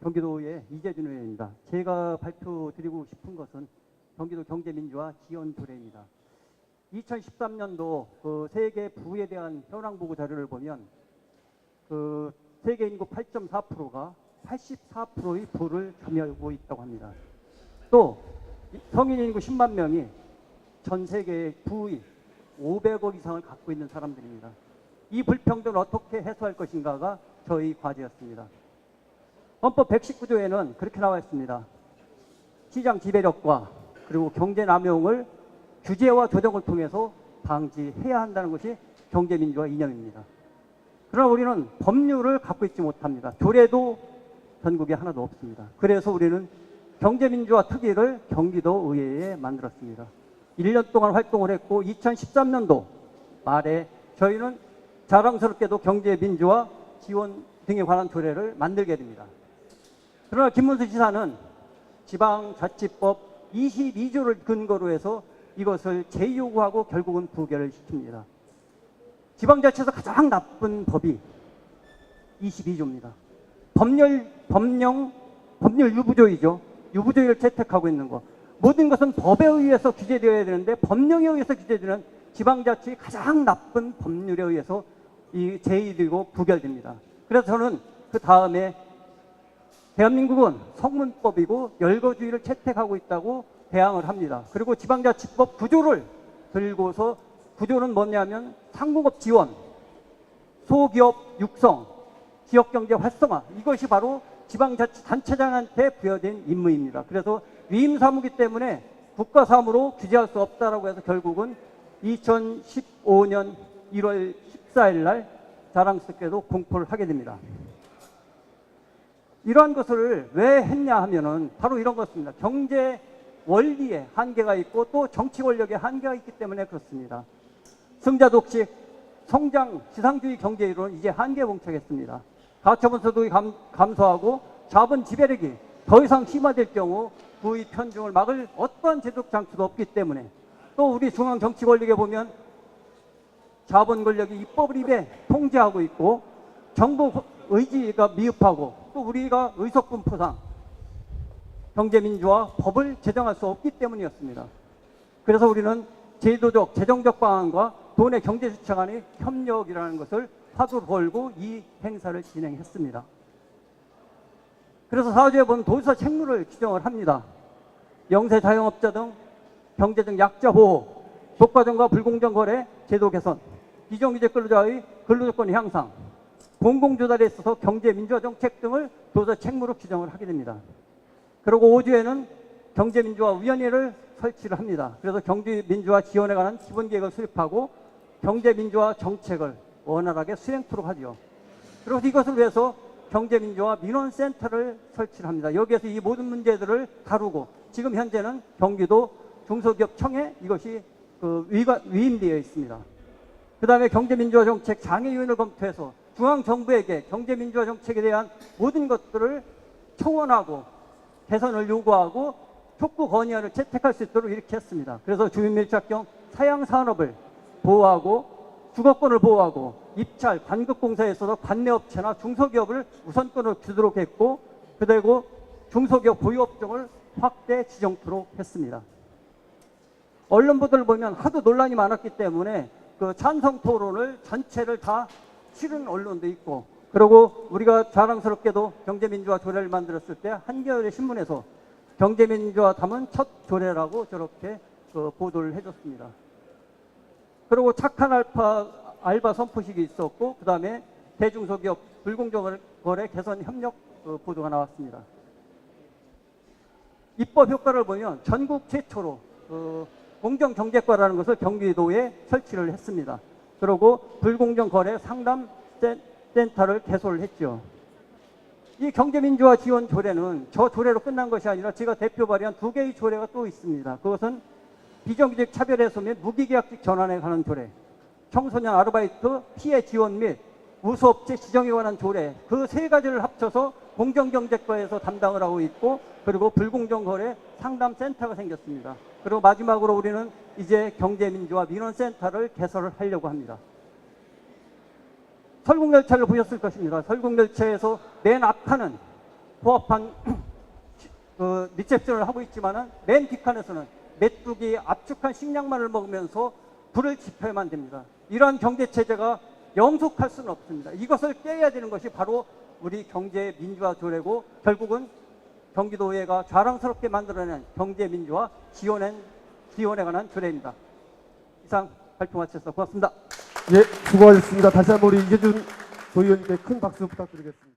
경기도의 이재준 의원입니다. 제가 발표드리고 싶은 것은 경기도 경제민주화 지원 조례입니다. 2013년도 세계 부에 대한 현황 보고 자료를 보면 세계 인구 8.4%가 84%의 부를 점유하고 있다고 합니다. 또 성인 인구 10만 명이 전 세계의 부의 500억 이상을 갖고 있는 사람들입니다. 이 불평등을 어떻게 해소할 것인가가 저희 과제였습니다. 헌법 119조에는 그렇게 나와 있습니다. 시장 지배력과 그리고 경제 남용을 규제와 조정을 통해서 방지해야 한다는 것이 경제민주화 이념입니다. 그러나 우리는 법률을 갖고 있지 못합니다. 조례도 전국에 하나도 없습니다. 그래서 우리는 경제민주화 특위를 경기도 의회에 만들었습니다. 1년 동안 활동을 했고 2013년도 말에 저희는 자랑스럽게도 경제민주화 지원 등에 관한 조례를 만들게 됩니다. 그러나 김문수 지사는 지방자치법 22조를 근거로 해서 이것을 재요구하고 결국은 부결을 시킵니다. 지방자치에서 가장 나쁜 법이 22조입니다. 법률 유부조이죠. 유부조를 채택하고 있는 것. 모든 것은 법에 의해서 규제되어야 되는데 법령에 의해서 규제되는 지방자치의 가장 나쁜 법률에 의해서 제의되고 부결됩니다. 그래서 저는 그 다음에 대한민국은 성문법이고 열거주의를 채택하고 있다고 대항을 합니다. 그리고 지방자치법 구조를 들고서 구조는 뭐냐면 상공업 지원, 소기업 육성, 지역경제 활성화, 이것이 바로 지방자치단체장한테 부여된 임무입니다. 그래서 위임사무기 때문에 국가사무로 규제할 수 없다라고 해서 결국은 2015년 1월 14일 날 자랑스럽게도 공포를 하게 됩니다. 이러한 것을 왜 했냐 하면은 바로 이런 것입니다. 경제 원리에 한계가 있고 또 정치 권력에 한계가 있기 때문에 그렇습니다. 승자독식, 성장, 지상주의 경제 이론은 이제 한계에 봉착했습니다. 가처분 소득이 감소하고 자본 지배력이 더 이상 심화될 경우 부의 편중을 막을 어떠한 제도적 장치도 없기 때문에 또 우리 중앙 정치 권력에 보면 자본 권력이 입법을 입에 통제하고 있고 정부 의지가 미흡하고 또 우리가 의석분포상 경제민주화 법을 제정할 수 없기 때문이었습니다. 그래서 우리는 제도적, 재정적 방안과 도내 경제주체 간의 협력이라는 것을 화두로 걸고 이 행사를 진행했습니다. 그래서 사주에 보면 도지사 책무를 규정을 합니다. 영세 자영업자 등 경제적 약자 보호, 독과점과 불공정 거래 제도 개선, 비정규직 근로자의 근로조건 향상, 공공조달에 있어서 경제민주화 정책 등을 도지사 책무로 규정을 하게 됩니다. 그리고 5주에는 경제민주화위원회를 설치를 합니다. 그래서 경제민주화 지원에 관한 기본계획을 수립하고 경제민주화 정책을 원활하게 수행토록 하죠. 그리고 이것을 위해서 경제민주화 민원센터를 설치를 합니다. 여기에서 이 모든 문제들을 다루고 지금 현재는 경기도 중소기업청에 이것이 위임되어 있습니다. 그 다음에 경제민주화 정책 장애요인을 검토해서 중앙정부에게 경제민주화 정책에 대한 모든 것들을 청원하고 개선을 요구하고 촉구 건의안을 채택할 수 있도록 이렇게 했습니다. 그래서 주민밀착형 사양산업을 보호하고 주거권을 보호하고 입찰, 관급공사에 있어서 관내업체나 중소기업을 우선권을 주도록 했고 그리고 중소기업 보유업종을 확대 지정토록 했습니다. 언론 보도를 보면 하도 논란이 많았기 때문에 그 찬성 토론을 전체를 다 치른 언론도 있고 그리고 우리가 자랑스럽게도 경제민주화 조례를 만들었을 때 한겨레 신문에서 경제민주화 담은 첫 조례라고 저렇게 보도를 해줬습니다. 그리고 착한 알바 선포식이 있었고 그 다음에 대중소기업 불공정 거래 개선 협력 보도가 나왔습니다. 입법 효과를 보면 전국 최초로 공정경제과라는 것을 경기도에 설치를 했습니다. 그리고 불공정 거래 상담 센터를 개설을 했죠. 이 경제민주화 지원 조례는 저 조례로 끝난 것이 아니라 제가 대표 발의한 2개의 조례가 또 있습니다. 그것은 비정규직 차별 해소 및 무기계약직 전환에 관한 조례, 청소년 아르바이트 피해 지원 및 우수업체 지정에 관한 조례, 그 3가지를 합쳐서 공정경제과에서 담당을 하고 있고 그리고 불공정거래 상담센터가 생겼습니다. 그리고 마지막으로 우리는 이제 경제민주화 민원센터를 개설을 하려고 합니다. 설국열차를 보셨을 것입니다. 설국열차에서 맨 앞칸은 부합한 리셉션을 하고 있지만은 맨 뒷칸에서는 메뚜기 압축한 식량만을 먹으면서 불을 지펴야만 됩니다. 이러한 경제 체제가 영속할 수는 없습니다. 이것을 깨야 되는 것이 바로 우리 경제 민주화 조례고 결국은 경기도의회가 자랑스럽게 만들어낸 경제 민주화 지원에 관한 조례입니다. 이상 발표 마쳤습니다. 고맙습니다. 예, 수고하셨습니다. 다시 한번 우리 이재준 도의원님께 큰 박수 부탁드리겠습니다.